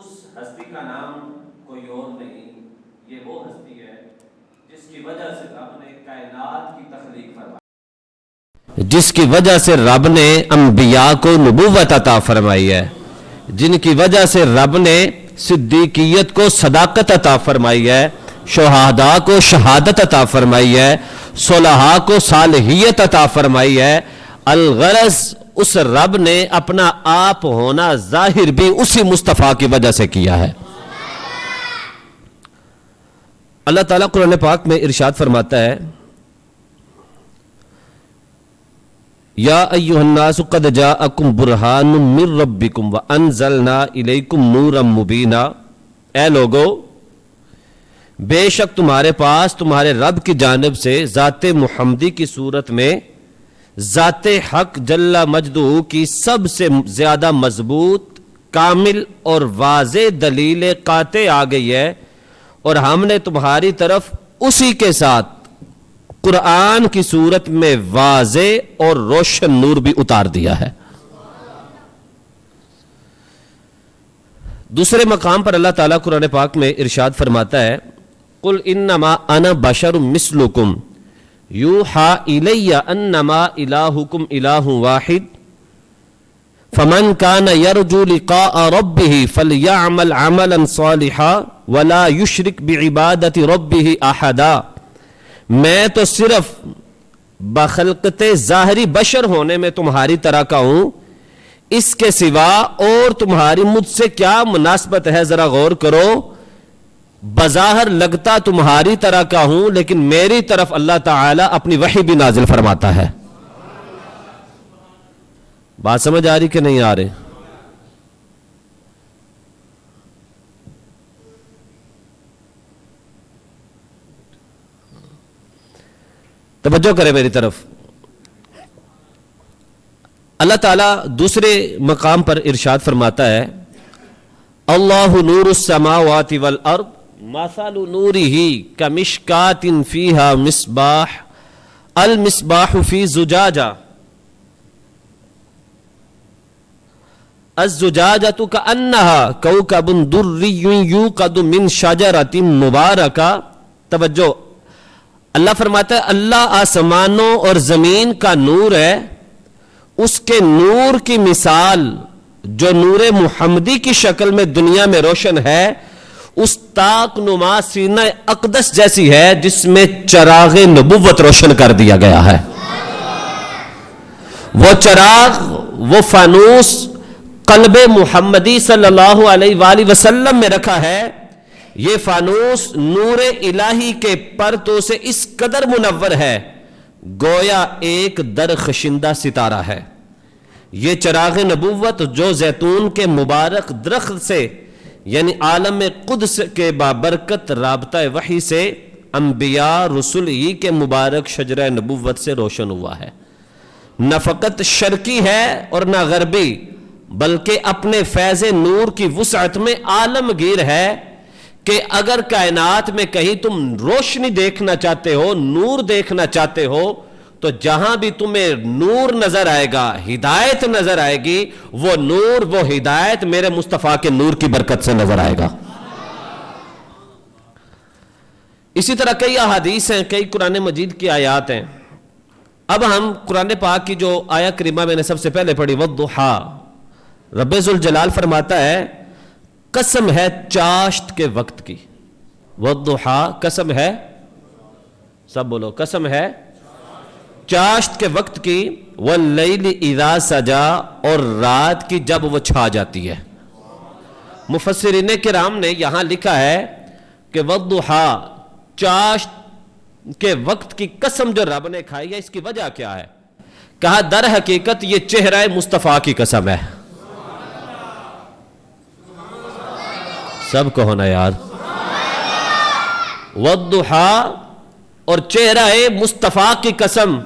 اس ہستی کا نام کوئی اور نہیں، یہ وہ ہستی ہے جس کی وجہ سے رب نے کائنات کی تخلیق فرمائی، جس کی وجہ سے رب نے انبیاء کو نبوت عطا فرمائی ہے، جن کی وجہ سے رب نے صدیقیت کو صداقت عطا فرمائی ہے، شہداء کو شہادت عطا فرمائی ہے، صلحاء کو صالحیت عطا فرمائی ہے۔ الغرض اس رب نے اپنا آپ ہونا ظاہر بھی اسی مصطفیٰ کی وجہ سے کیا ہے۔ اللہ تعالیٰ قرآن پاک میں ارشاد فرماتا ہے، یا ایھا الناس قد جاءکم برہان من ربکم وانزلنا الیکم نورا مبینا، اے لوگو بے شک تمہارے پاس تمہارے رب کی جانب سے ذات محمدی کی صورت میں ذات حق جل مجدہ کی سب سے زیادہ مضبوط، کامل اور واضح دلیل قاطع آ گئی ہے، اور ہم نے تمہاری طرف اسی کے ساتھ قرآن کی صورت میں واضح اور روشن نور بھی اتار دیا ہے۔ دوسرے مقام پر اللہ تعالیٰ قرآن پاک میں ارشاد فرماتا ہے، قل انما انا بشر مثلکم یوحی الی انما الہکم الہ واحد فمن کان یرجو لقاء ربہ فلیعمل عملا صالحا ولا یشرک بعبادت ربہ احدا۔ میں تو صرف بخلقت ظاہری بشر ہونے میں تمہاری طرح کا ہوں، اس کے سوا اور تمہاری مجھ سے کیا مناسبت ہے؟ ذرا غور کرو، بظاہر لگتا تمہاری طرح کا ہوں، لیکن میری طرف اللہ تعالیٰ اپنی وحی بھی نازل فرماتا ہے۔ بات سمجھ آ رہی کہ نہیں آ رہی؟ توجہ کرے میری طرف۔ اللہ تعالیٰ دوسرے مقام پر ارشاد فرماتا ہے، اللہ نور السماوات والارض مثل نورہ کمشکاۃ فیہا مصباح المصباح فی زجاجہ الزجاجۃ کأنہا کوکب دری یوقد من شجرۃ مبارکہ۔ توجہ، اللہ فرماتا ہے اللہ آسمانوں اور زمین کا نور ہے، اس کے نور کی مثال جو نور محمدی کی شکل میں دنیا میں روشن ہے، اس طاق نما سینہ اقدس جیسی ہے جس میں چراغ نبوت روشن کر دیا گیا ہے۔ وہ چراغ، وہ فانوس قلب محمدی صلی اللہ علیہ وآلہ وسلم میں رکھا ہے۔ یہ فانوس نور الہی کے پرتوں سے اس قدر منور ہے گویا ایک درخشندہ ستارہ ہے۔ یہ چراغ نبوت جو زیتون کے مبارک درخت سے یعنی عالم قدس کے بابرکت رابطہ وحی سے انبیاء رسول ہی کے مبارک شجرہ نبوت سے روشن ہوا ہے۔ نہ فقط شرقی ہے اور نہ غربی، بلکہ اپنے فیض نور کی وسعت میں عالمگیر ہے کہ اگر کائنات میں کہیں تم روشنی دیکھنا چاہتے ہو، نور دیکھنا چاہتے ہو، تو جہاں بھی تمہیں نور نظر آئے گا، ہدایت نظر آئے گی، وہ نور، وہ ہدایت میرے مصطفیٰ کے نور کی برکت سے نظر آئے گا۔ اسی طرح کئی احادیث ہیں، کئی قرآن مجید کی آیات ہیں۔ اب ہم قرآن پاک کی جو آیہ کریمہ میں نے سب سے پہلے پڑھی، والضحیٰ، رب ذوالجلال فرماتا ہے قسم ہے چاشت کے وقت کی۔ والضحیٰ، قسم ہے، سب بولو، قسم ہے چاشت کے وقت کی، واللیل اذا سجا، اور رات کی جب وہ چھا جاتی ہے۔ مفسرین کرام نے یہاں لکھا ہے کہ والضحیٰ، چاشت کے وقت کی قسم جو رب نے کھائی ہے، اس کی وجہ کیا ہے؟ کہا در حقیقت یہ چہرہ مصطفیٰ کی قسم ہے۔ سب کو ہونا یار، والضحیٰ، اور چہرہ مصطفیٰ کی قسم،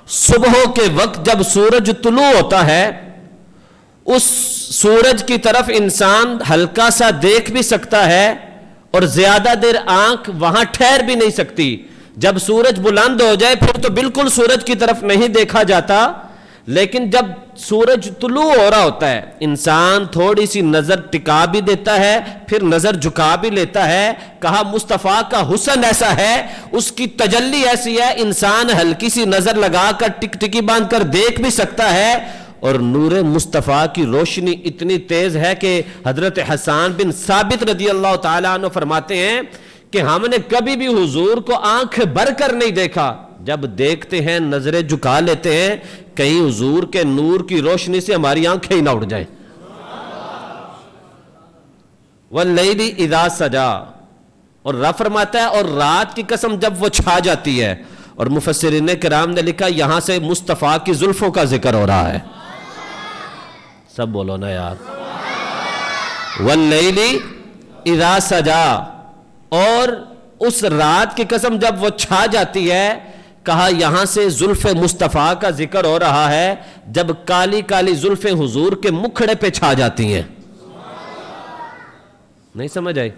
صبح کے وقت جب سورج طلوع ہوتا ہے، اس سورج کی طرف انسان ہلکا سا دیکھ بھی سکتا ہے اور زیادہ دیر آنکھ وہاں ٹھہر بھی نہیں سکتی۔ جب سورج بلند ہو جائے پھر تو بالکل سورج کی طرف نہیں دیکھا جاتا، لیکن جب سورج طلوع ہو رہا ہوتا ہے انسان تھوڑی سی نظر ٹکا بھی دیتا ہے پھر نظر جھکا بھی لیتا ہے. کہا مصطفیٰ کا حسن ایسا ہے, اس کی تجلی ایسی ہے, انسان ہلکی سی نظر لگا کر ٹک ٹکی باندھ کر دیکھ بھی سکتا ہے. اور نور مصطفیٰ کی روشنی اتنی تیز ہے کہ حضرت حسان بن ثابت رضی اللہ تعالیٰ عنہ فرماتے ہیں کہ ہم نے کبھی بھی حضور کو آنکھ بھر کر نہیں دیکھا, جب دیکھتے ہیں نظریں جھکا لیتے ہیں کہیں حضور کے نور کی روشنی سے ہماری آنکھیں ہی نہ اڑ جائیں. واللیل اذا سجا, اور رب فرماتا ہے اور رات کی قسم جب وہ چھا جاتی ہے. اور مفسرین کرام نے لکھا یہاں سے مصطفیٰ کی زلفوں کا ذکر ہو رہا ہے. سب بولو نا یار. واللیل اذا سجا, اور اس رات کی قسم جب وہ چھا جاتی ہے, کہا یہاں سے زلف مصطفیٰ کا ذکر ہو رہا ہے جب کالی کالی زلفیں حضور کے مکھڑے پہ چھا جاتی ہیں. نہیں سمجھ آئی؟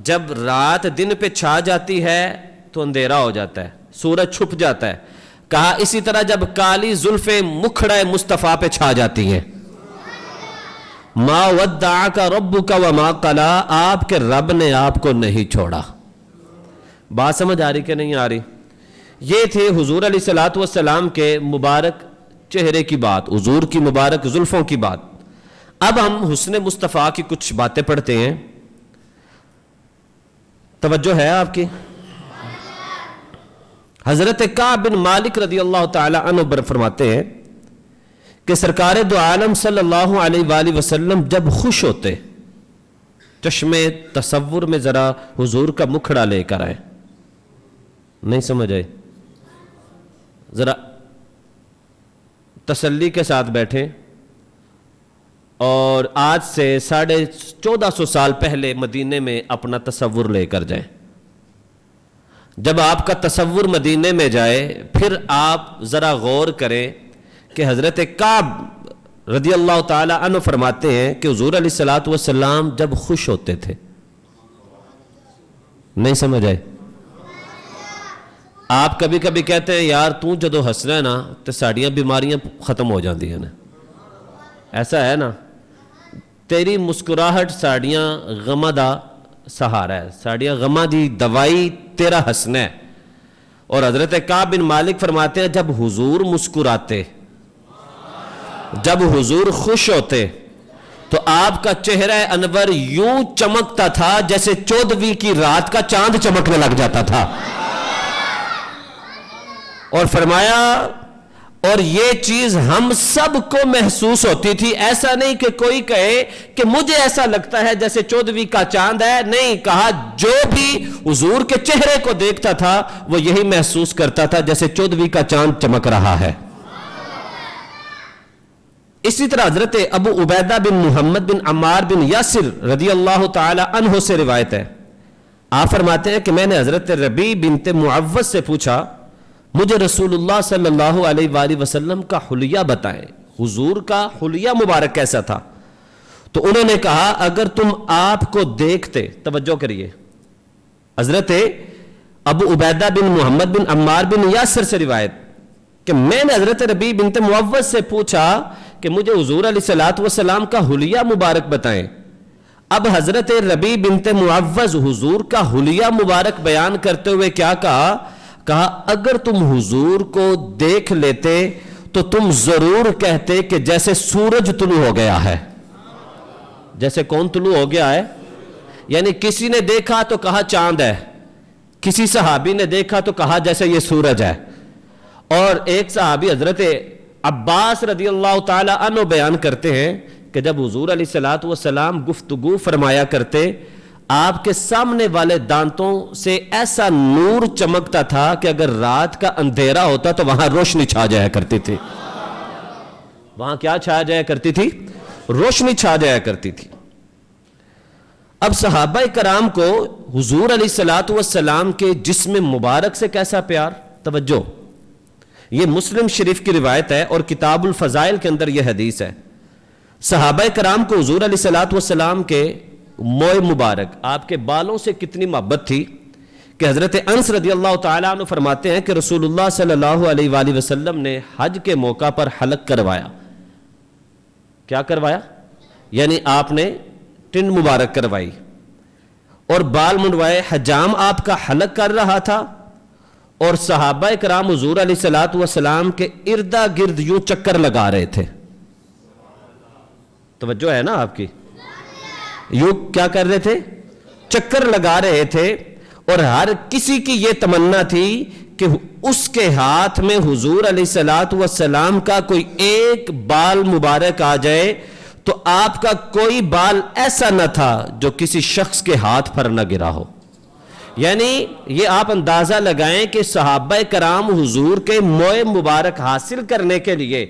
جب رات دن پہ چھا جاتی ہے تو اندھیرا ہو جاتا ہے, سورج چھپ جاتا ہے. کہا اسی طرح جب کالی زلفیں مکھڑے مصطفیٰ پہ چھا جاتی ہیں. ما ودعک ربک وما قلی, آپ کے رب نے آپ کو نہیں چھوڑا. بات سمجھ آ رہی کہ نہیں آ رہی؟ یہ تھے حضور علیہ الصلوۃ والسلام کے مبارک چہرے کی بات, حضور کی مبارک زلفوں کی بات. اب ہم حسن مصطفیٰ کی کچھ باتیں پڑھتے ہیں. توجہ ہے آپ کی؟ حضرت کعب بن مالک رضی اللہ تعالی عنہ فرماتے ہیں کہ سرکار دو عالم صلی اللہ علیہ وآلہ وسلم جب خوش ہوتے, چشمے تصور میں ذرا حضور کا مکھڑا لے کر آئے. نہیں سمجھ آئے؟ ذرا تسلی کے ساتھ بیٹھیں اور آج سے 1450 سال پہلے مدینے میں اپنا تصور لے کر جائیں. جب آپ کا تصور مدینے میں جائے پھر آپ ذرا غور کریں کہ حضرت کعب رضی اللہ تعالی عنہ فرماتے ہیں کہ حضور علیہ الصلوۃ والسلام جب خوش ہوتے تھے. نہیں سمجھ آئے؟ آپ کبھی کبھی کہتے ہیں یار تو جدو ہسنا ہے نا تو ساڑیاں بیماریاں ختم ہو جاندی ہیں نا, ایسا ہے نا, تیری مسکراہٹ ساڑیاں غمہ دا سہارا ہے, ساڑیاں غمہ دی دوائی تیرا ہسنا ہے. اور حضرت کعب بن مالک فرماتے ہیں جب حضور مسکراتے, جب حضور خوش ہوتے تو آپ کا چہرہ انور یوں چمکتا تھا جیسے 14ویں کی رات کا چاند چمکنے لگ جاتا تھا. اور فرمایا اور یہ چیز ہم سب کو محسوس ہوتی تھی, ایسا نہیں کہ کوئی کہے کہ مجھے ایسا لگتا ہے جیسے 14ویں کا چاند ہے. نہیں, کہا جو بھی حضور کے چہرے کو دیکھتا تھا وہ یہی محسوس کرتا تھا جیسے 14ویں کا چاند چمک رہا ہے. اسی طرح حضرت ابو عبیدہ بن محمد بن عمار بن یاسر رضی اللہ تعالی عنہ سے روایت ہے, آپ فرماتے ہیں کہ میں نے حضرت ربیع بنت معوذ سے پوچھا مجھے رسول اللہ صلی اللہ علیہ وآلہ وسلم کا حلیہ بتائیں, حضور کا حلیہ مبارک کیسا تھا؟ تو انہوں نے کہا اگر تم آپ کو دیکھتے, توجہ کریے, حضرت ابو عبیدہ بن محمد بن عمار بن یاسر سے روایت کہ میں نے حضرت ربیع بنت معوذ سے پوچھا کہ مجھے حضور علیہ الصلوۃ والسلام کا حلیہ مبارک بتائیں. اب حضرت ربیع بنت معوذ حضور کا حلیہ مبارک بیان کرتے ہوئے کیا کہا اگر تم حضور کو دیکھ لیتے تو تم ضرور کہتے کہ جیسے سورج طلوع ہو گیا ہے. جیسے کون طلوع ہو گیا ہے؟ یعنی کسی نے دیکھا تو کہا چاند ہے, کسی صحابی نے دیکھا تو کہا جیسے یہ سورج ہے. اور ایک صحابی حضرت عباس رضی اللہ تعالی عنہ بیان کرتے ہیں کہ جب حضور علیہ الصلوۃ والسلام گفتگو فرمایا کرتے آپ کے سامنے والے دانتوں سے ایسا نور چمکتا تھا کہ اگر رات کا اندھیرا ہوتا تو وہاں روشنی چھا جایا کرتی تھی. وہاں کیا چھا جایا کرتی تھی؟ روشنی چھا جایا کرتی تھی. اب صحابہ کرام کو حضور علیہ الصلوۃ والسلام کے جسم مبارک سے کیسا پیار. توجہ, یہ مسلم شریف کی روایت ہے اور کتاب الفضائل کے اندر یہ حدیث ہے. صحابہ کرام کو حضور علیہ الصلوۃ والسلام کے موئے مبارک, آپ کے بالوں سے کتنی محبت تھی کہ حضرت انس رضی اللہ تعالیٰ عنہ فرماتے ہیں کہ رسول اللہ صلی اللہ علیہ وآلہ وسلم نے حج کے موقع پر حلق کروایا. کیا کروایا؟ یعنی آپ نے ٹنڈ مبارک کروائی اور بال منڈوائے. حجام آپ کا حلق کر رہا تھا اور صحابہ کرام حضور علیہ الصلوۃ والسلام کے اردا گرد یوں چکر لگا رہے تھے. توجہ ہے نا آپ کی؟ یوں کیا کر رہے تھے؟ چکر لگا رہے تھے. اور ہر کسی کی یہ تمنا تھی کہ اس کے ہاتھ میں حضور علیہ الصلوۃ والسلام کا کوئی ایک بال مبارک آ جائے تو آپ کا کوئی بال ایسا نہ تھا جو کسی شخص کے ہاتھ پر نہ گرا ہو. یعنی یہ آپ اندازہ لگائیں کہ صحابہ کرام حضور کے موئے مبارک حاصل کرنے کے لیے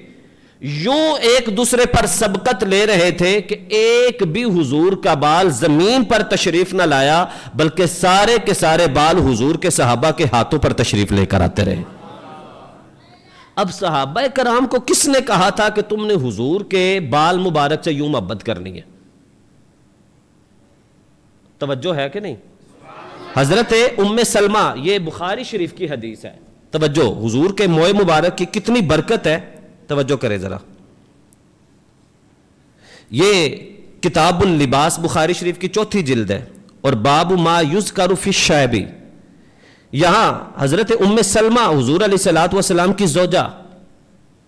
یوں ایک دوسرے پر سبقت لے رہے تھے کہ ایک بھی حضور کا بال زمین پر تشریف نہ لایا بلکہ سارے کے سارے بال حضور کے صحابہ کے ہاتھوں پر تشریف لے کر آتے رہے. اب صحابہ کرام کو کس نے کہا تھا کہ تم نے حضور کے بال مبارک سے یوں محبت کرنی ہے؟ توجہ ہے کہ نہیں؟ حضرت ام سلمہ، یہ بخاری شریف کی حدیث ہے. توجہ، حضور کے موئے مبارک کی کتنی برکت ہے. توجہ کرے ذرا. یہ کتاب اللباس بخاری شریف کی 4 جلد ہے اور باب ما یذکر فی الشیب. یہاں حضرت ام سلمہ حضور علیہ الصلوۃ والسلام کی زوجہ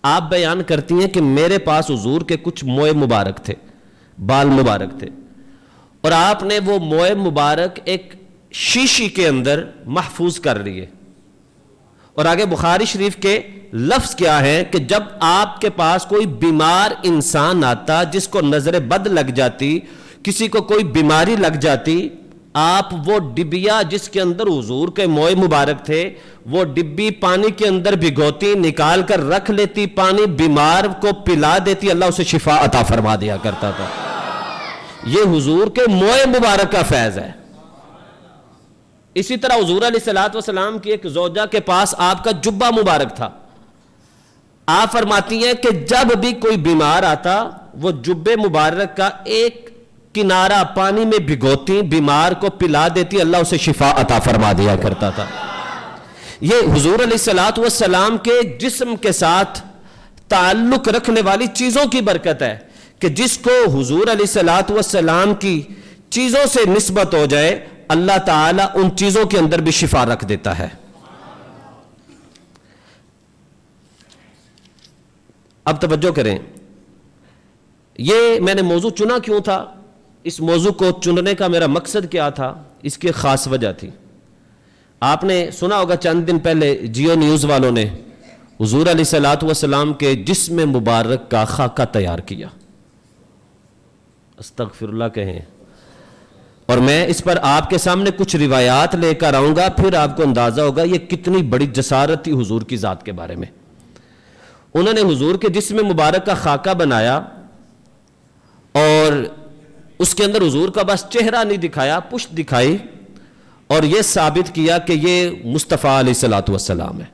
آپ بیان کرتی ہیں کہ میرے پاس حضور کے کچھ موئے مبارک تھے، بال مبارک تھے، اور آپ نے وہ موئے مبارک ایک شیشی کے اندر محفوظ کر لیے. اور آگے بخاری شریف کے لفظ کیا ہے کہ جب آپ کے پاس کوئی بیمار انسان آتا جس کو نظر بد لگ جاتی، کسی کو کوئی بیماری لگ جاتی، آپ وہ ڈبیا جس کے اندر حضور کے موئے مبارک تھے وہ ڈبی پانی کے اندر بھگوتی، نکال کر رکھ لیتی، پانی بیمار کو پلا دیتی، اللہ اسے شفا عطا فرما دیا کرتا تھا. یہ حضور کے موئے مبارک کا فیض ہے. اسی طرح حضور علیہ الصلوۃ والسلام کی ایک زوجہ کے پاس آپ کا جبہ مبارک تھا. آپ فرماتی ہیں کہ جب بھی کوئی بیمار آتا وہ جبے مبارک کا ایک کنارہ پانی میں بھگوتی، بیمار کو پلا دیتی، اللہ اسے شفا عطا فرما دیا کرتا تھا. یہ حضور علیہ الصلوۃ والسلام کے جسم کے ساتھ تعلق رکھنے والی چیزوں کی برکت ہے کہ جس کو حضور علیہ الصلوۃ والسلام کی چیزوں سے نسبت ہو جائے اللہ تعالیٰ ان چیزوں کے اندر بھی شفا رکھ دیتا ہے. اب توجہ کریں، یہ میں نے موضوع چنا کیوں تھا، اس موضوع کو چننے کا میرا مقصد کیا تھا، اس کی خاص وجہ تھی. آپ نے سنا ہوگا چند دن پہلے جیو نیوز والوں نے حضور علیہ الصلوۃ والسلام کے جسم مبارک کا خاکہ تیار کیا. استغفر اللہ کہیں. اور میں اس پر آپ کے سامنے کچھ روایات لے کر آؤں گا، پھر آپ کو اندازہ ہوگا یہ کتنی بڑی جسارت تھی حضور کی ذات کے بارے میں. انہوں نے حضور کے جسم مبارک کا خاکہ بنایا اور اس کے اندر حضور کا بس چہرہ نہیں دکھایا، پشت دکھائی اور یہ ثابت کیا کہ یہ مصطفیٰ علیہ الصلوۃ والسلام ہے،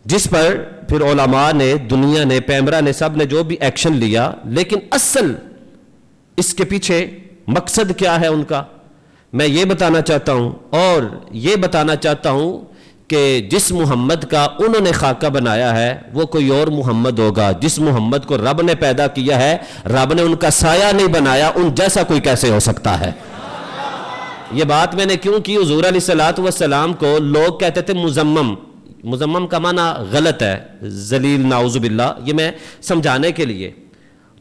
جس پر پھر علماء نے، دنیا نے، پیمرا نے، سب نے جو بھی ایکشن لیا. لیکن اصل اس کے پیچھے مقصد کیا ہے ان کا، میں یہ بتانا چاہتا ہوں. اور یہ بتانا چاہتا ہوں کہ جس محمد کا انہوں نے خاکہ بنایا ہے وہ کوئی اور محمد ہوگا. جس محمد کو رب نے پیدا کیا ہے، رب نے ان کا سایہ نہیں بنایا، ان جیسا کوئی کیسے ہو سکتا ہے. یہ بات میں نے کیوں کی، حضور علیہ الصلوۃ والسلام کو لوگ کہتے تھے مزمم. مزمم کا معنی غلط ہے، ذلیل، نعوذ باللہ. یہ میں سمجھانے کے لیے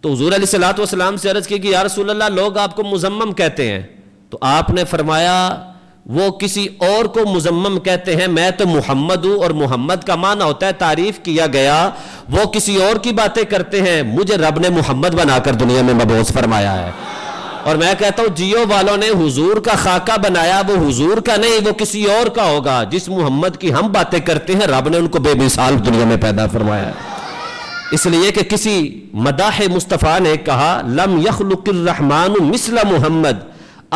تو حضور علیہ الصلوۃ والسلام سے عرض کی کہ یا رسول اللہ لوگ آپ کو مزمم کہتے ہیں. تو آپ نے فرمایا وہ کسی اور کو مزمم کہتے ہیں، میں تو محمد ہوں، اور محمد کا معنی ہوتا ہے تعریف کیا گیا. وہ کسی اور کی باتیں کرتے ہیں، مجھے رب نے محمد بنا کر دنیا میں مبعوث فرمایا ہے. اور میں کہتا ہوں جیو والوں نے حضور کا خاکہ بنایا، وہ حضور کا نہیں، وہ کسی اور کا ہوگا. جس محمد کی ہم باتیں کرتے ہیں رب نے ان کو بے مثال دنیا میں پیدا فرمایا ہے. اس لیے کہ کسی مداح مصطفیٰ نے کہا لم یخلق الرحمن مثل محمد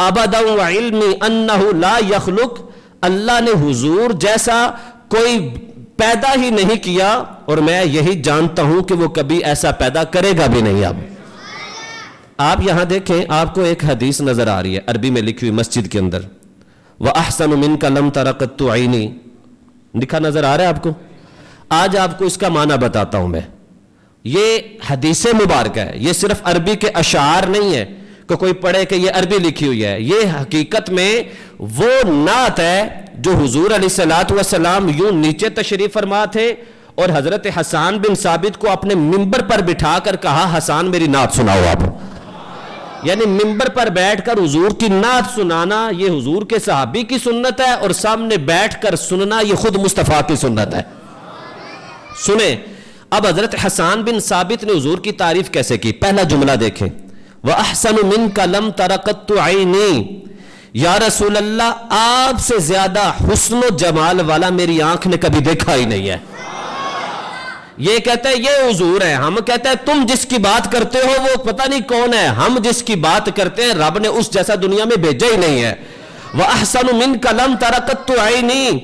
ابدا وعلمی انہ لا یخلق. اللہ نے حضور جیسا کوئی پیدا ہی نہیں کیا اور میں یہی جانتا ہوں کہ وہ کبھی ایسا پیدا کرے گا بھی نہیں. اب آپ یہاں دیکھیں، آپ کو ایک حدیث نظر آ رہی ہے عربی میں لکھی ہوئی مسجد کے اندر. وَأَحْسَنُ مِنْكَ لَمْ تَرَ قَطُّ عَيْنِي، لکھا نظر آ رہا ہے آپ کو؟ آج آپ کو اس کا معنی بتاتا ہوں میں. یہ حدیث مبارکہ ہے، یہ صرف عربی کے اشعار نہیں ہے کہ کوئی پڑھے کہ یہ عربی لکھی ہوئی ہے. یہ حقیقت میں وہ نعت ہے جو حضور علیہ الصلوۃ والسلام یوں نیچے تشریف فرما تھے اور حضرت حسان بن ثابت کو اپنے منبر پر بٹھا کر کہا حسان میری نعت سناؤ آپ. یعنی منبر پر بیٹھ کر حضور کی نعت سنانا یہ حضور کے صحابی کی سنت ہے، اور سامنے بیٹھ کر سننا یہ خود مصطفیٰ کی سنت ہے. سنیں اب حضرت حسان بن ثابت نے حضور کی تعریف کیسے کی. پہلا جملہ دیکھیں، وَأَحْسَنُ مِنْكَ لَمْ تَرَ قَطُّ عَيْنِي، یا رسول اللہ آپ سے زیادہ حسن و جمال والا میری آنکھ نے کبھی دیکھا ہی نہیں ہے. یہ کہتے ہیں یہ حضور ہے، ہم کہتے ہیں تم جس کی بات کرتے ہو وہ پتہ نہیں کون ہے. ہم جس کی بات کرتے ہیں رب نے اس جیسا دنیا میں بھیجا ہی نہیں ہے. وَأَحْسَنُ مِنْكَ لَمْ تَرَ قَطُّ عَيْنِي،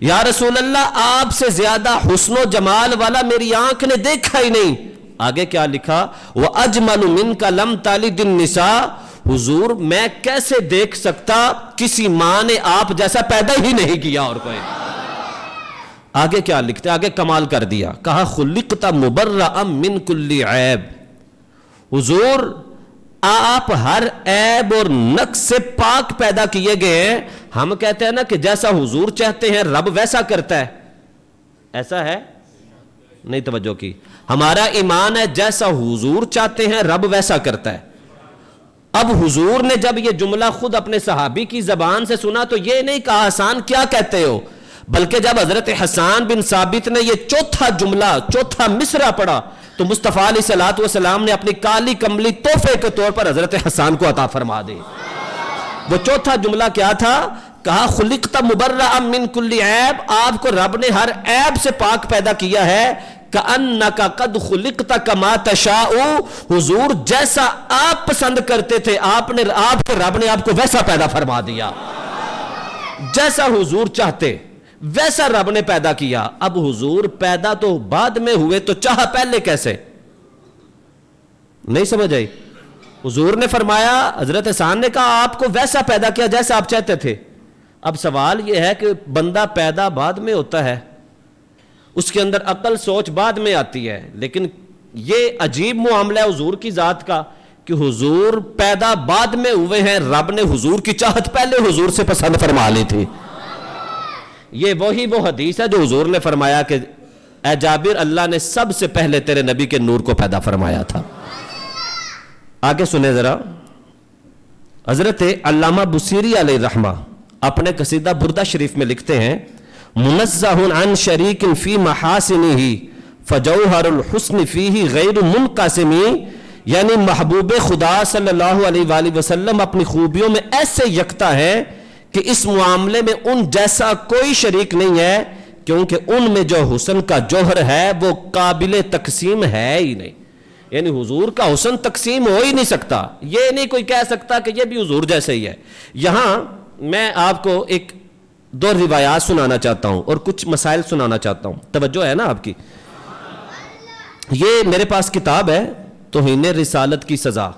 یا رسول اللہ آپ سے زیادہ حسن و جمال والا میری آنکھ نے دیکھا ہی نہیں. آگے کیا لکھا، وَأَجْمَلُ مِنْكَ لَمْ تَلِدِ النِّسَاء، حضور میں کیسے دیکھ سکتا، کسی ماں نے آپ جیسا پیدا ہی نہیں کیا اور کوئی. آگے کیا لکھتے، آگے کمال کر دیا، کہا خلقت مبرأ من کل عیب، حضور آپ ہر عیب اور نقص سے پاک پیدا کیے گئے ہیں. ہم کہتے ہیں نا کہ جیسا حضور چاہتے ہیں رب ویسا کرتا ہے، ایسا ہے نہیں؟ توجہ کی، ہمارا ایمان ہے جیسا حضور چاہتے ہیں رب ویسا کرتا ہے. اب حضور نے جب یہ جملہ خود اپنے صحابی کی زبان سے سنا تو یہ نہیں کہا حسان کیا کہتے ہو، بلکہ جب حضرت حسان بن ثابت نے یہ چوتھا جملہ، چوتھا مصرع پڑھا تو مصطفیٰ علیہ الصلوۃ والسلام نے اپنی کالی کملی تحفے کے طور پر حضرت حسان کو عطا فرما دی. وہ چوتھا جملہ کیا تھا؟ کہا خلقت مبرأ من کل عیب، آپ کو رب نے ہر عیب سے پاک پیدا کیا ہے. کأنک قد خلقت کما تشاء، حضور جیسا آپ پسند کرتے تھے آپ کو رب نے آپ کو ویسا پیدا فرما دیا. جیسا حضور چاہتے ویسا رب نے پیدا کیا. اب حضور پیدا تو بعد میں ہوئے تو چاہا پہلے کیسے؟ نہیں سمجھ آئی؟ حضور نے فرمایا، حضرت حسان نے کہا آپ کو ویسا پیدا کیا جیسا آپ چاہتے تھے. اب سوال یہ ہے کہ بندہ پیدا بعد میں ہوتا ہے، اس کے اندر عقل سوچ بعد میں آتی ہے، لیکن یہ عجیب معاملہ ہے حضور کی ذات کا کہ حضور پیدا بعد میں ہوئے ہیں، رب نے حضور کی چاہت پہلے حضور سے پسند فرما لی تھی. یہ وہی وہ حدیث ہے جو حضور نے فرمایا کہ اے جابر اللہ نے سب سے پہلے تیرے نبی کے نور کو پیدا فرمایا تھا. آگے سنیں ذرا، حضرت علامہ بصیری علیہ رحمہ اپنے قصیدہ بردہ شریف میں لکھتے ہیں، منزہ عن شریک فی محاسنہ فجوہر الحسن فیہ غیر منقسم، یعنی محبوب خدا صلی اللہ علیہ وآلہ وسلم اپنی خوبیوں میں ایسے یکتا ہے کہ اس معاملے میں ان جیسا کوئی شریک نہیں ہے، کیونکہ ان میں جو حسن کا جوہر ہے وہ قابل تقسیم ہے ہی نہیں. یعنی حضور کا حسن تقسیم ہو ہی نہیں سکتا. یہ نہیں کوئی کہہ سکتا کہ یہ بھی حضور جیسے ہی ہے. یہاں میں آپ کو ایک دو روایات سنانا چاہتا ہوں اور کچھ مسائل سنانا چاہتا ہوں. توجہ ہے نا آپ کی؟ یہ میرے پاس کتاب ہے توہین رسالت کی سزا،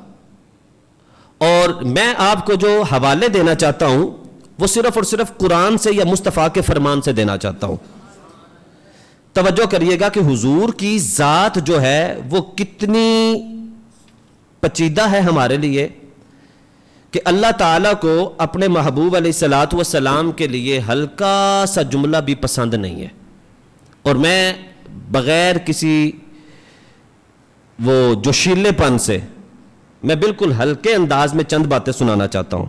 اور میں آپ کو جو حوالے دینا چاہتا ہوں وہ صرف اور صرف قرآن سے یا مصطفیٰ کے فرمان سے دینا چاہتا ہوں. توجہ کریے گا کہ حضور کی ذات جو ہے وہ کتنی پیچیدہ ہے ہمارے لیے کہ اللہ تعالیٰ کو اپنے محبوب علیہ الصلوۃ والسلام کے لیے ہلکا سا جملہ بھی پسند نہیں ہے. اور میں بغیر کسی وہ جوشیلے پن سے میں بالکل ہلکے انداز میں چند باتیں سنانا چاہتا ہوں.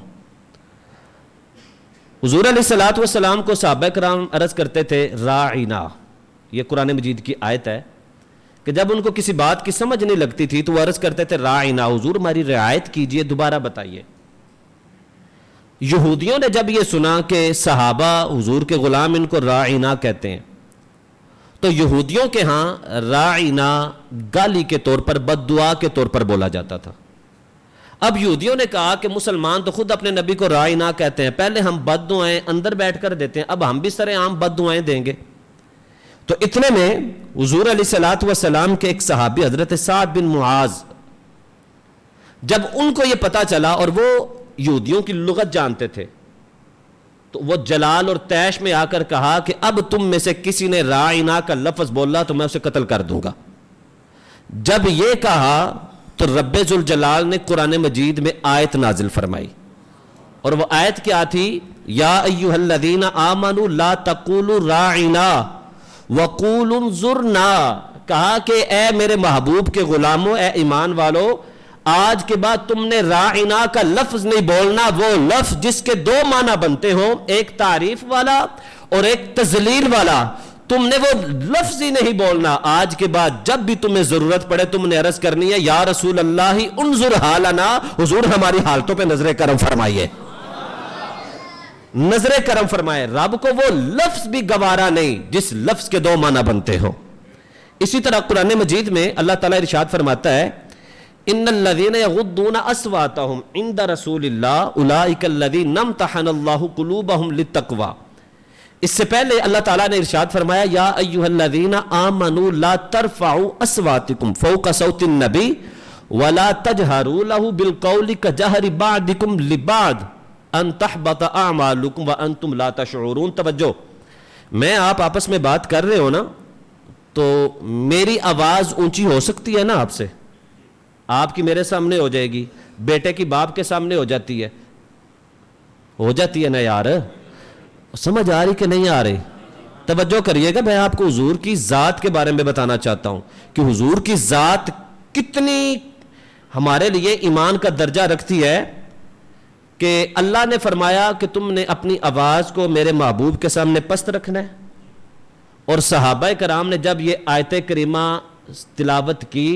حضور علیہ الصلوۃ والسلام کو صحابہ کرام عرض کرتے تھے راعنا، یہ قرآن مجید کی آیت ہے کہ جب ان کو کسی بات کی سمجھ نہیں لگتی تھی تو وہ عرض کرتے تھے راعنا، حضور ہماری رعایت کیجئے، دوبارہ بتائیے. یہودیوں نے جب یہ سنا کہ صحابہ حضور کے غلام ان کو راعنا کہتے ہیں تو یہودیوں کے ہاں راعنا گالی کے طور پر، بد دعا کے طور پر بولا جاتا تھا. اب یہودیوں نے کہا کہ مسلمان تو خود اپنے نبی کو راعنا کہتے ہیں، پہلے ہم بد دعائیں اندر بیٹھ کر دیتے ہیں، اب ہم بھی سر عام بد دعائیں دیں گے. تو اتنے میں حضور علیہ الصلوۃ والسلام کے ایک صحابی حضرت سعد بن معاذ، جب ان کو یہ پتا چلا اور وہ یہودیوں کی لغت جانتے تھے تو وہ جلال اور تیش میں آ کر کہا کہ اب تم میں سے کسی نے راعنا کا لفظ بولا تو میں اسے قتل کر دوں گا. جب یہ کہا تو رب ذوالجلال نے قرآن مجید میں آیت نازل فرمائی, اور وہ آیت کیا تھی؟ یا ایھا الذین آمنوا لا تقولوا راعنا وقولوا انظرنا. کہا کہ اے میرے محبوب کے غلاموں, اے ایمان والو, آج کے بعد تم نے راعنا کا لفظ نہیں بولنا, وہ لفظ جس کے دو معنی بنتے ہوں, ایک تعریف والا اور ایک تذلیل والا. تم نے وہ لفظ ہی نہیں بولنا. آج کے بعد جب بھی تمہیں ضرورت پڑے تم نے عرض کرنی ہے یا رسول اللہ انظر حالنا, حضور ہماری حالتوں پہ نظر کرم فرمائیے, نظر کرم فرمائے. رب کو وہ لفظ بھی گوارا نہیں جس لفظ کے دو معنی بنتے ہوں. اسی طرح قرآن مجید میں اللہ تعالیٰ ارشاد فرماتا ہے ان الذین یغضون اصواتهم عند رسول اللہ اولئک الذین امتحن اللہ قلوبهم للتقوی. اس سے پہلے اللہ تعالیٰ نے ارشاد فرمایا یا ایھا الذین آمنوا لا ترفعوا اصواتکم فوق صوت النبی ولا تجہروا له بالقول کجہر بعضکم لبعض ان تحبط اعمالکم وانتم لا تشعرون. توجہ, میں آپ آپس میں بات کر رہے ہو نا, تو میری آواز اونچی ہو سکتی ہے نا آپ سے, آپ کی میرے سامنے ہو جائے گی, بیٹے کی باپ کے سامنے ہو جاتی ہے نا یار. سمجھ آ رہی کہ نہیں آ رہی؟ توجہ کریے گا, میں آپ کو حضور کی ذات کے بارے میں بتانا چاہتا ہوں کہ حضور کی ذات کتنی ہمارے لیے ایمان کا درجہ رکھتی ہے. کہ اللہ نے فرمایا کہ تم نے اپنی آواز کو میرے محبوب کے سامنے پست رکھنا ہے, اور صحابہ کرام نے جب یہ آیت کریمہ تلاوت کی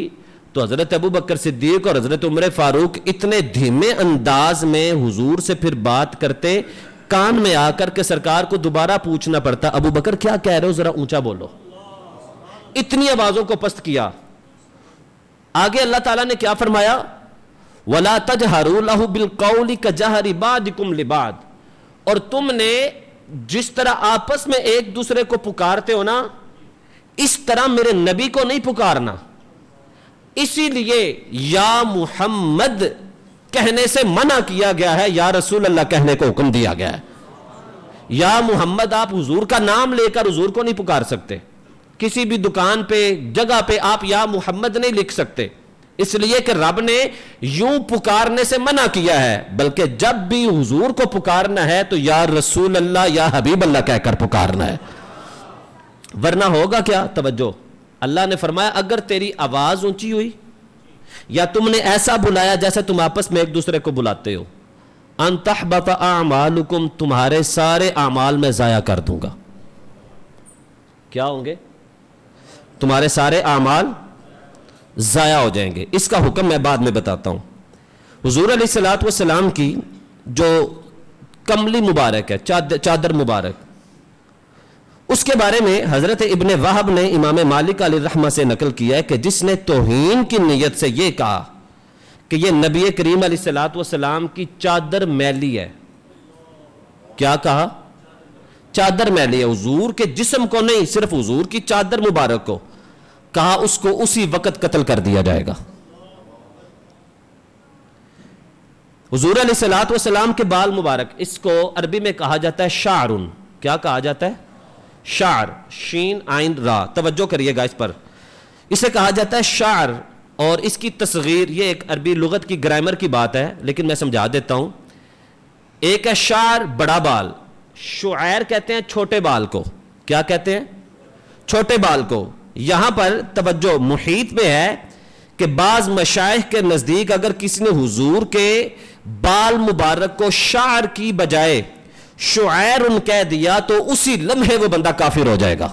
تو حضرت ابو بکر صدیق اور حضرت عمر فاروق اتنے دھیمے انداز میں حضور سے پھر بات کرتے, کان میں آ کر کے سرکار کو دوبارہ پوچھنا پڑتا, ابو بکر کیا کہہ رہے ہو, ذرا اونچا بولو. اتنی آوازوں کو پست کیا. آگے اللہ تعالیٰ نے کیا فرمایا؟ وَلَا تَجْهَرُوا لَهُ بِالْقَوْلِ كَجَهْرِ بَعْضِكُمْ لِبَعْضٍ. اور تم نے جس طرح آپس میں ایک دوسرے کو پکارتے ہو نا, اس طرح میرے نبی کو نہیں پکارنا. اسی لیے یا محمد کہنے سے منع کیا گیا ہے, یا رسول اللہ کہنے کو حکم دیا گیا ہے. یا محمد, آپ حضور کا نام لے کر حضور کو نہیں پکار سکتے. کسی بھی دکان پہ جگہ پہ آپ یا محمد نہیں لکھ سکتے, اس لیے کہ رب نے یوں پکارنے سے منع کیا ہے, بلکہ جب بھی حضور کو پکارنا ہے تو یا رسول اللہ یا حبیب اللہ کہہ کر پکارنا ہے, ورنہ ہوگا کیا؟ توجہ, اللہ نے فرمایا اگر تیری آواز اونچی ہوئی یا تم نے ایسا بلایا جیسے تم آپس میں ایک دوسرے کو بلاتے ہو, ان تحبط اعمالکم, تمہارے سارے اعمال میں ضائع کر دوں گا. کیا ہوں گے؟ تمہارے سارے اعمال ضائع ہو جائیں گے. اس کا حکم میں بعد میں بتاتا ہوں. حضور علیہ الصلوۃ والسلام کی جو کملی مبارک ہے, چادر مبارک, اس کے بارے میں حضرت ابن وہب نے امام مالک علیہ الرحمہ سے نقل کیا ہے کہ جس نے توہین کی نیت سے یہ کہا کہ یہ نبی کریم علیہ الصلوۃ والسلام کی چادر میلی ہے. کیا کہا؟ چادر میلی ہے. حضور کے جسم کو نہیں, صرف حضور کی چادر مبارک کو کہا, اس کو اسی وقت قتل کر دیا جائے گا. حضور علیہ الصلوۃ والسلام کے بال مبارک, اس کو عربی میں کہا جاتا ہے شعرن. کیا کہا جاتا ہے؟ شعر, شین عین را. توجہ کریے گا اس پر, اسے کہا جاتا ہے شعر, اور اس کی تصغیر, یہ ایک عربی لغت کی گرامر کی بات ہے لیکن میں سمجھا دیتا ہوں. ایک ہے شعر, بڑا بال, شعیر کہتے ہیں چھوٹے بال کو. کیا کہتے ہیں؟ چھوٹے بال کو. یہاں پر توجہ محیط میں ہے کہ بعض مشائخ کے نزدیک اگر کسی نے حضور کے بال مبارک کو شعر کی بجائے شعیر کہہ دیا تو اسی لمحے وہ بندہ کافر ہو جائے گا.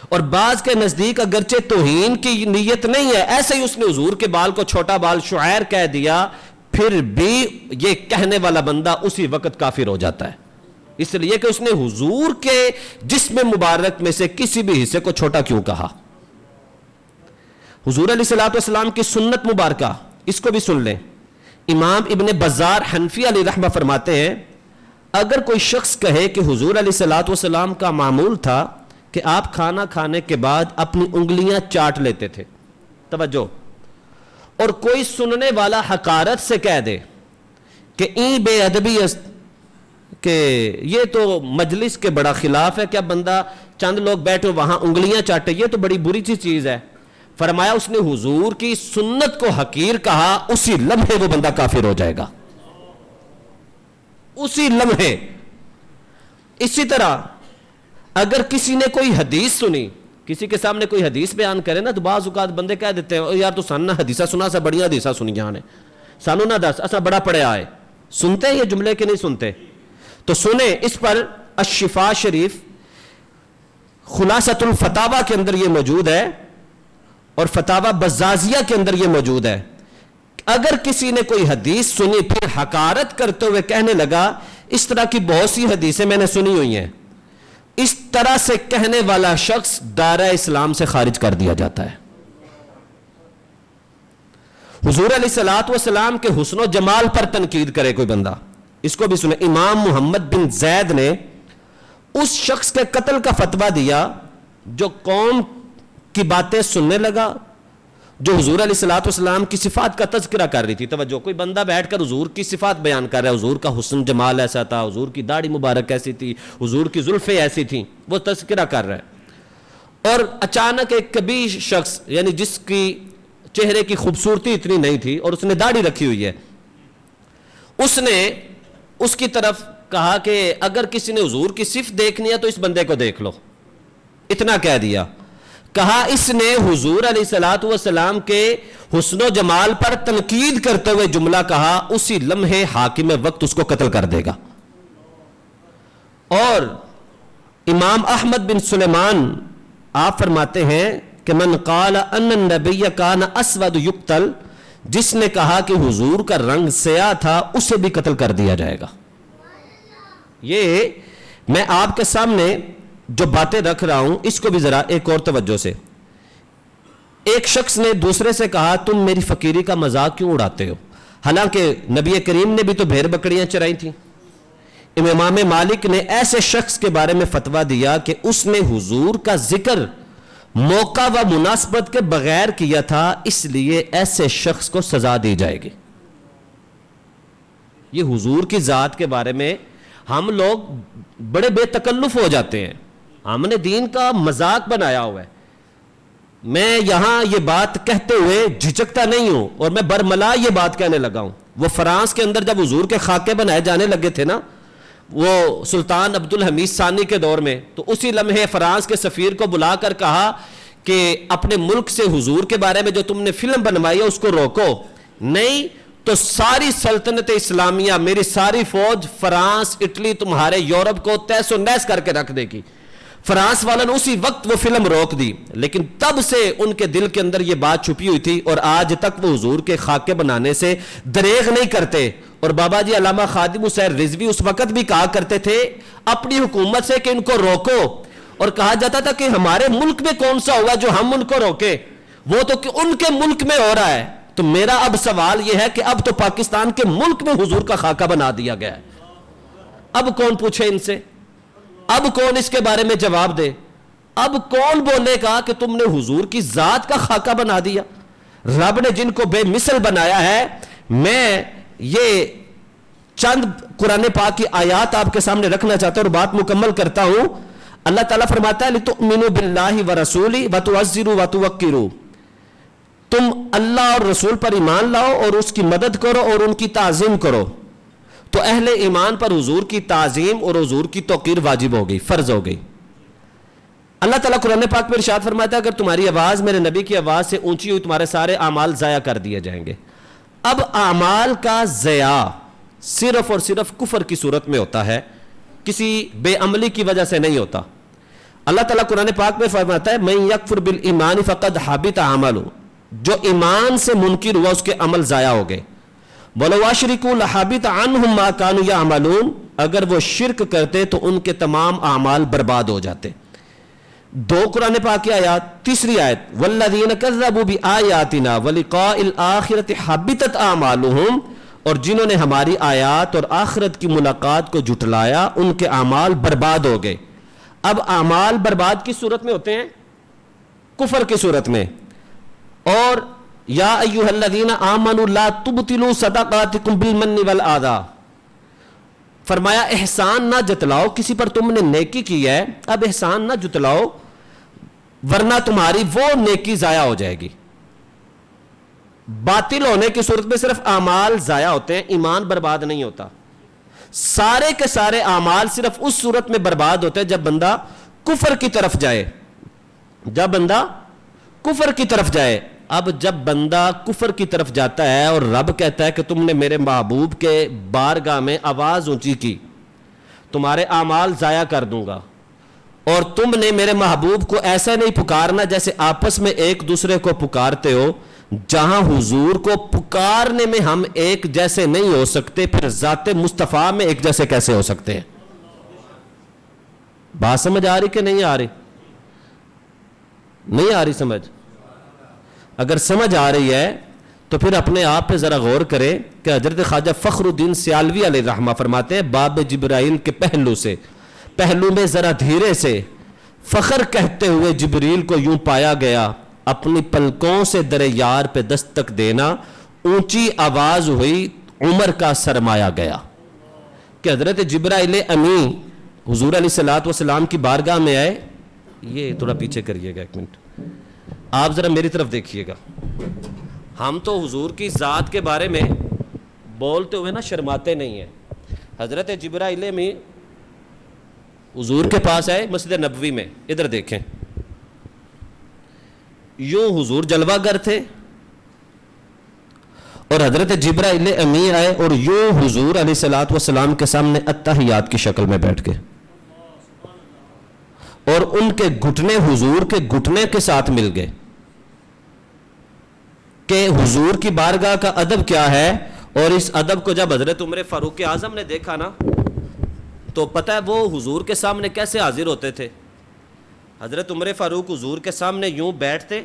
اور بعض کے نزدیک اگرچہ توہین کی نیت نہیں ہے, ایسے ہی اس نے حضور کے بال کو چھوٹا بال شعیر کہہ دیا, پھر بھی یہ کہنے والا بندہ اسی وقت کافر ہو جاتا ہے, اس لیے کہ اس نے حضور کے جسم مبارک میں سے کسی بھی حصے کو چھوٹا کیوں کہا. حضور علیہ الصلوۃ والسلام کی سنت مبارکہ, اس کو بھی سن لیں. امام ابن بزار حنفی علیہ رحمہ فرماتے ہیں اگر کوئی شخص کہے کہ حضور علیہ الصلوۃ والسلام کا معمول تھا کہ آپ کھانا کھانے کے بعد اپنی انگلیاں چاٹ لیتے تھے. توجہ, اور کوئی سننے والا حقارت سے کہہ دے کہ این بے ادبی کہ یہ تو مجلس کے بڑا خلاف ہے، کیا بندہ چند لوگ بیٹھے وہاں انگلیاں چاٹے، یہ تو بڑی بری چیز ہے. فرمایا اس نے حضور کی سنت کو حقیر کہا، اسی لمحے وہ بندہ کافر ہو جائے گا، اسی لمحے. اسی طرح اگر کسی نے کوئی حدیث سنی، کسی کے سامنے کوئی حدیث بیان کرے نا، تو بعض اوقات بندے کہہ دیتے ہیں یار تو ساننا حدیثہ سنا سا بڑیاں حدیثہ سنیاں نے، سانو نہ دس اسا بڑا پڑھیا ہے. سنتے ہیں یہ جملے کے نہیں سنتے؟ تو سنیں. اس پر الشفاء شریف خلاصۃ الفتاوی کے اندر یہ موجود ہے، اور فتاوی بزازیہ کے اندر یہ موجود ہے. اگر کسی نے کوئی حدیث سنی پھر حقارت کرتے ہوئے کہنے لگا، اس طرح کی بہت سی حدیثیں میں نے سنی ہوئی ہیں، اس طرح سے کہنے والا شخص دائرہ اسلام سے خارج کر دیا جاتا ہے. حضور علیہ الصلوۃ والسلام کے حسن و جمال پر تنقید کرے کوئی بندہ، اس کو بھی سنے. امام محمد بن زید نے اس شخص کے قتل کا فتویٰ دیا جو قوم کی باتیں سننے لگا، جو حضور علیہ الصلوۃ والسلام کی صفات کا تذکرہ کر رہی تھی. توجہ، کوئی بندہ بیٹھ کر حضور کی صفات بیان کر رہا ہے، حضور کا حسن جمال ایسا تھا، حضور کی داڑھی مبارک ایسی تھی، حضور کی زلفیں ایسی تھیں، وہ تذکرہ کر رہا ہے. اور اچانک ایک کبھی شخص، یعنی جس کی چہرے کی خوبصورتی اتنی نہیں تھی اور اس نے داڑھی رکھی ہوئی ہے، اس نے اس کی طرف کہا کہ اگر کسی نے حضور کی صفت دیکھنی ہے تو اس بندے کو دیکھ لو. اتنا کہہ دیا. کہا اس نے حضور علیہ الصلوۃ والسلام کے حسن و جمال پر تنقید کرتے ہوئے جملہ کہا، اسی لمحے حاکم وقت اس کو قتل کر دے گا. اور امام احمد بن سلیمان آپ فرماتے ہیں کہ من قال ان النبی کان اسود یقتل، جس نے کہا کہ حضور کا رنگ سیاہ تھا اسے بھی قتل کر دیا جائے گا. یہ میں آپ کے سامنے جو باتیں رکھ رہا ہوں اس کو بھی ذرا ایک اور توجہ سے. ایک شخص نے دوسرے سے کہا تم میری فقیری کا مذاق کیوں اڑاتے ہو؟ حالانکہ نبی کریم نے بھی تو بھیڑ بکریاں چرائی تھیں. امام مالک نے ایسے شخص کے بارے میں فتویٰ دیا کہ اس نے حضور کا ذکر موقع و مناسبت کے بغیر کیا تھا، اس لیے ایسے شخص کو سزا دی جائے گی. یہ حضور کی ذات کے بارے میں ہم لوگ بڑے بے تکلف ہو جاتے ہیں. ہم نے دین کا مذاق بنایا ہوا ہے. میں یہاں یہ بات کہتے ہوئے جھجکتا نہیں ہوں، اور میں برملا یہ بات کہنے لگا ہوں. وہ فرانس کے اندر جب حضور کے خاکے بنائے جانے لگے تھے نا، وہ سلطان عبد الحمید ثانی کے دور میں، تو اسی لمحے فرانس کے سفیر کو بلا کر کہا کہ اپنے ملک سے حضور کے بارے میں جو تم نے فلم بنوائی ہے اس کو روکو، نہیں تو ساری سلطنت اسلامیہ، میری ساری فوج فرانس اٹلی تمہارے یورپ کو تیس و نیس کر کے رکھ دے گی. فرانس والوں نے اسی وقت وہ فلم روک دی. لیکن تب سے ان کے دل کے اندر یہ بات چھپی ہوئی تھی، اور آج تک وہ حضور کے خاکے بنانے سے دریغ نہیں کرتے. اور بابا جی علامہ خادم حسین رضوی اس وقت بھی کہا کرتے تھے اپنی حکومت سے کہ ان کو روکو، اور کہا جاتا تھا کہ ہمارے ملک میں کون سا ہوا جو ہم ان کو روکے، وہ تو کہ ان کے ملک میں ہو رہا ہے. تو میرا اب سوال یہ ہے کہ اب تو پاکستان کے ملک میں حضور کا خاکہ بنا دیا گیا ہے. اب کون پوچھے ان سے؟ اب کون اس کے بارے میں جواب دے؟ اب کون بولے گا کہ تم نے حضور کی ذات کا خاکہ بنا دیا؟ رب نے جن کو بے مثل بنایا ہے. میں یہ چند قرآن پاک کی آیات آپ کے سامنے رکھنا چاہتا ہوں اور بات مکمل کرتا ہوں. اللہ تعالیٰ فرماتا ہے لِتُؤْمِنُوا بِاللَّهِ وَرَسُولِهِ وَتُعَزِّرُوا وَتُوَقِّرُوا، تم اللہ اور رسول پر ایمان لاؤ اور اس کی مدد کرو اور ان کی تعظیم کرو. تو اہل ایمان پر حضور کی تعظیم اور حضور کی توقیر واجب ہو گئی، فرض ہو گئی. اللہ تعالیٰ قرآن پاک میں ارشاد فرماتا ہے اگر تمہاری آواز میرے نبی کی آواز سے اونچی ہوئی تمہارے سارے اعمال ضائع کر دیے جائیں گے. اب اعمال کا ضیاع صرف اور صرف کفر کی صورت میں ہوتا ہے، کسی بے عملی کی وجہ سے نہیں ہوتا. اللہ تعالیٰ قرآن پاک میں فرماتا ہے مَن یکفر بالایمان فقد حبط عملہ، جو ایمان سے منکر ہوا اس کے عمل ضائع ہو گئے. وَلَوْ أَشْرِكُوا لَحَبِطَ عَنْهُمْ مَا كَانُوا يَعْمَلُونَ، اگر وہ شرک کرتے تو ان کے تمام اعمال برباد ہو جاتے. دو قرآن پاک کی آیات. تیسری آیت وَالَّذِينَ كَذَّبُوا بِآيَاتِنَا وَلِقَاءِ الْآخِرَةِ حَبِطَتْ أَعْمَالُهُمْ، اور جنہوں نے ہماری آیات اور آخرت کی ملاقات کو جھٹلایا ان کے اعمال برباد ہو گئے. اب اعمال برباد کی صورت میں ہوتے ہیں، کفر کی صورت میں. اور یا ایھا الذین آمنوا لا تبطلوا صدقاتکم بالمن والآذی، فرمایا احسان نہ جتلاؤ، کسی پر تم نے نیکی کی ہے اب احسان نہ جتلاؤ ورنہ تمہاری وہ نیکی ضائع ہو جائے گی۔ باطل ہونے کی صورت میں صرف اعمال ضائع ہوتے ہیں، ایمان برباد نہیں ہوتا۔ سارے کے سارے اعمال صرف اس صورت میں برباد ہوتے ہیں جب بندہ کفر کی طرف جائے، جب بندہ کفر کی طرف جائے۔ اب جب بندہ کفر کی طرف جاتا ہے اور رب کہتا ہے کہ تم نے میرے محبوب کے بارگاہ میں آواز اونچی کی، تمہارے اعمال ضائع کر دوں گا، اور تم نے میرے محبوب کو ایسا نہیں پکارنا جیسے آپس میں ایک دوسرے کو پکارتے ہو، جہاں حضور کو پکارنے میں ہم ایک جیسے نہیں ہو سکتے، پھر ذات مصطفیٰ میں ایک جیسے کیسے ہو سکتے ہیں؟ بات سمجھ آ رہی کہ نہیں آ رہی؟ نہیں آ رہی سمجھ؟ اگر سمجھ آ رہی ہے تو پھر اپنے آپ پہ ذرا غور کرے کہ حضرت خواجہ فخر الدین سیالوی علیہ الرحمہ فرماتے ہیں باب جبرائیل کے پہلو میں ذرا دھیرے سے فخر کہتے ہوئے جبریل کو یوں پایا گیا، اپنی پلکوں سے در یار پہ دستک دینا، اونچی آواز ہوئی عمر کا سرمایا گیا۔ کہ حضرت جبرائیل امین حضور علیہ الصلوۃ والسلام کی بارگاہ میں آئے۔ یہ تھوڑا پیچھے کریے گا ایک منٹ، آپ ذرا میری طرف دیکھیے گا۔ ہم تو حضور کی ذات کے بارے میں بولتے ہوئے نا شرماتے نہیں ہیں۔ حضرت جبرائیل امین حضور کے پاس آئے مسجد نبوی میں، ادھر دیکھیں، یوں حضور جلوہ گر تھے اور حضرت جبرائیل امین آئے اور یوں حضور علیہ الصلوۃ والسلام کے سامنے اتحیات کی شکل میں بیٹھ گئے، اور ان کے گھٹنے حضور کے گھٹنے کے ساتھ مل گئے کہ حضور کی بارگاہ کا ادب کیا ہے۔ اور اس ادب کو جب حضرت عمر فاروق اعظم نے دیکھا نا تو پتہ ہے وہ حضور کے سامنے کیسے حاضر ہوتے تھے؟ حضرت عمر فاروق حضور کے سامنے یوں بیٹھتے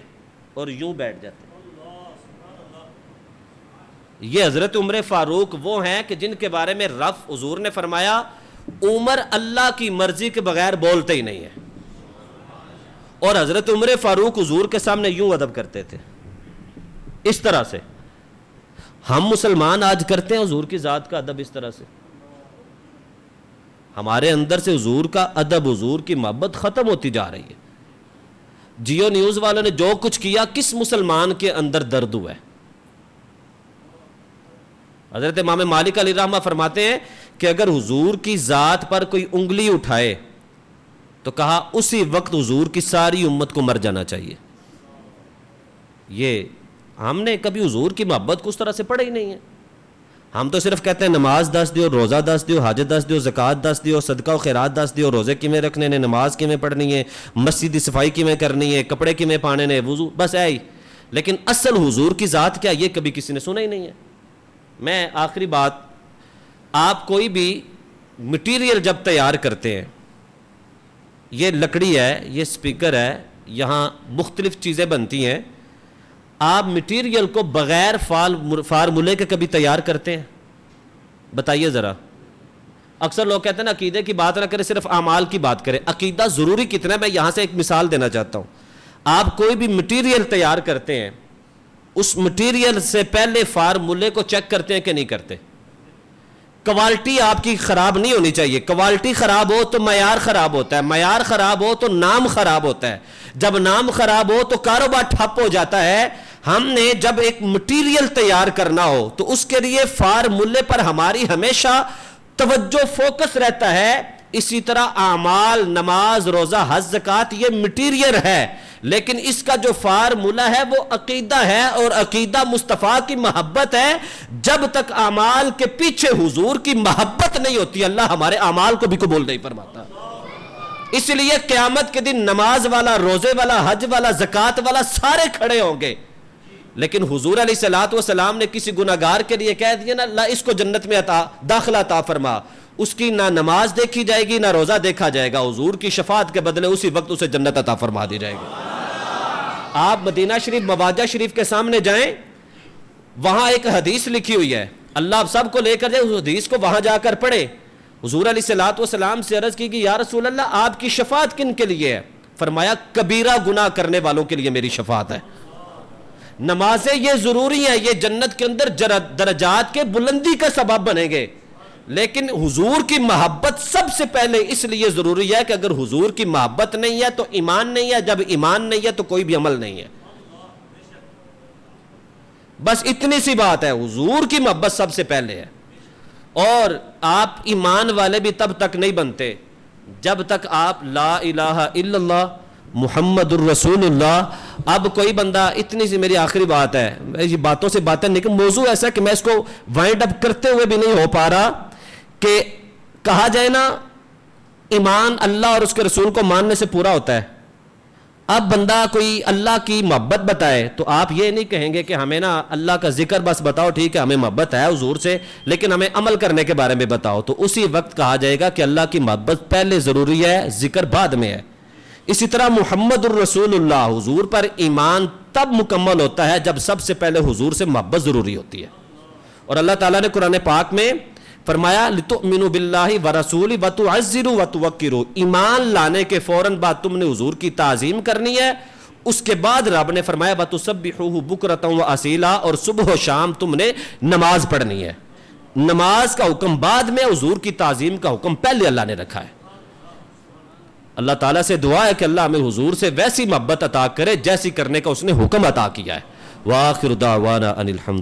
اور یوں بیٹھ جاتے۔ یہ حضرت عمر فاروق وہ ہیں کہ جن کے بارے میں حضور نے فرمایا عمر اللہ کی مرضی کے بغیر بولتے ہی نہیں ہے، اور حضرت عمر فاروق حضور کے سامنے یوں ادب کرتے تھے، اس طرح سے۔ ہم مسلمان آج کرتے ہیں حضور کی ذات کا ادب اس طرح سے؟ ہمارے اندر سے حضور کا ادب، حضور کی محبت ختم ہوتی جا رہی ہے۔ جیو نیوز والوں نے جو کچھ کیا، کس مسلمان کے اندر درد ہوا ہے؟ حضرت امام مالک علیہ الرحمہ فرماتے ہیں کہ اگر حضور کی ذات پر کوئی انگلی اٹھائے تو کہا اسی وقت حضور کی ساری امت کو مر جانا چاہیے۔ یہ ہم نے کبھی حضور کی محبت کو اس طرح سے پڑھا ہی نہیں ہے۔ ہم تو صرف کہتے ہیں نماز دس دیو، روزہ دس دیو، حج دس دیو، زکوٰۃ دس دیو، صدقہ و خیرات دس دیو، روزے کیویں رکھنے نے، نماز کیویں پڑھنی ہے، مسجد کی صفائی کیویں کرنی ہے، کپڑے کیویں پانے نے، وضو، بس ہے ہی۔ لیکن اصل حضور کی ذات کیا، یہ کبھی کسی نے سنا ہی نہیں ہے۔ میں آخری بات، آپ کوئی بھی مٹیریل جب تیار کرتے ہیں، یہ لکڑی ہے، یہ سپیکر ہے، یہاں مختلف چیزیں بنتی ہیں، آپ مٹیریل کو بغیر فارمولے کے کبھی تیار کرتے ہیں؟ بتائیے ذرا۔ اکثر لوگ کہتے ہیں نا عقیدے کی بات نہ کریں، صرف اعمال کی بات کریں۔ عقیدہ ضروری کتنا ہے، میں یہاں سے ایک مثال دینا چاہتا ہوں۔ آپ کوئی بھی مٹیریل تیار کرتے ہیں، اس مٹیریل سے پہلے فارمولے کو چیک کرتے ہیں کہ نہیں کرتے؟ کوالٹی آپ کی خراب نہیں ہونی چاہیے۔ کوالٹی خراب ہو تو معیار خراب ہوتا ہے، معیار خراب ہو تو نام خراب ہوتا ہے، جب نام خراب ہو تو کاروبار ٹھپ ہو جاتا ہے۔ ہم نے جب ایک مٹیریل تیار کرنا ہو تو اس کے لیے فارمولے پر ہماری ہمیشہ توجہ فوکس رہتا ہے۔ اسی طرح اعمال، نماز، روزہ، حج، زکوٰۃ یہ مٹیریل ہے، لیکن اس کا جو فارمولہ ہے وہ عقیدہ ہے، اور عقیدہ مصطفیٰ کی محبت ہے۔ جب تک اعمال کے پیچھے حضور کی محبت نہیں ہوتی، اللہ ہمارے اعمال کو بھی قبول نہیں فرماتا۔ اس لیے قیامت کے دن نماز والا، روزے والا، حج والا، زکوٰۃ والا سارے کھڑے ہوں گے، لیکن حضور علیہ الصلوۃ والسلام نے کسی گناہگار کے لیے کہہ دیا نا اللہ اس کو جنت میں داخلہ عطا فرما، اس کی نہ نماز دیکھی جائے گی نہ روزہ دیکھا جائے گا، حضور کی شفاعت کے بدلے اسی وقت اسے جنت عطا فرما دی جائے گی۔ آپ مدینہ شریف، مواجہ شریف کے سامنے جائیں، وہاں ایک حدیث لکھی ہوئی ہے، اللہ آپ سب کو لے کر جائے، اس حدیث کو وہاں جا کر پڑھے۔ حضور علیہ الصلوۃ والسلام سے عرض کی کہ یا رسول اللہ آپ کی شفاعت کن کے لیے ہے؟ فرمایا کبیرہ گناہ کرنے والوں کے لیے میری شفاعت ہے۔ نمازیں یہ ضروری ہیں، یہ جنت کے اندر درجات کے بلندی کا سبب بنیں گے، لیکن حضور کی محبت سب سے پہلے اس لیے ضروری ہے کہ اگر حضور کی محبت نہیں ہے تو ایمان نہیں ہے، جب ایمان نہیں ہے تو کوئی بھی عمل نہیں ہے. بس اتنی سی بات ہے، حضور کی محبت سب سے پہلے ہے. اور آپ ایمان والے بھی تب تک نہیں بنتے جب تک آپ لا الہ الا اللہ محمد الرسول اللہ. اب کوئی بندہ، اتنی سی میری آخری بات ہے، یہ باتوں سے باتیں، لیکن موضوع ایسا ہے کہ میں اس کو وائنڈ اپ کرتے ہوئے بھی نہیں ہو پا رہا، کہ کہا جائے نا ایمان اللہ اور اس کے رسول کو ماننے سے پورا ہوتا ہے. اب بندہ کوئی اللہ کی محبت بتائے تو آپ یہ نہیں کہیں گے کہ ہمیں نا اللہ کا ذکر بس بتاؤ، ٹھیک ہے ہمیں محبت ہے حضور سے، لیکن ہمیں عمل کرنے کے بارے میں بتاؤ. تو اسی وقت کہا جائے گا کہ اللہ کی محبت پہلے ضروری ہے، ذکر بعد میں ہے. اسی طرح محمد الرسول اللہ، حضور پر ایمان تب مکمل ہوتا ہے جب سب سے پہلے حضور سے محبت ضروری ہوتی ہے. اور اللہ تعالیٰ نے قرآن پاک میں فرمایا لِتُؤْمِنُوا بِاللَّهِ وَرَسُولِهِ وَتُعَزِّرُوا وَتُوَقِّرُوا، ایمان لانے کے فوراً بعد تم نے حضور کی تعظیم کرنی ہے. اس کے بعد رب نے فرمایا وَتُسَبِّحُوهُ بُكْرَةً وَأَصِيلًا، اور صبح و شام تم نے نماز پڑھنی ہے. نماز کا حکم بعد میں، حضور کی تعظیم کا حکم پہلے اللہ نے رکھا ہے. اللہ تعالیٰ سے دعا ہے کہ اللہ ہمیں حضور سے ویسی محبت عطا کرے جیسی کرنے کا اس نے حکم عطا کیا ہے. وآخر دعوانا ان الحمد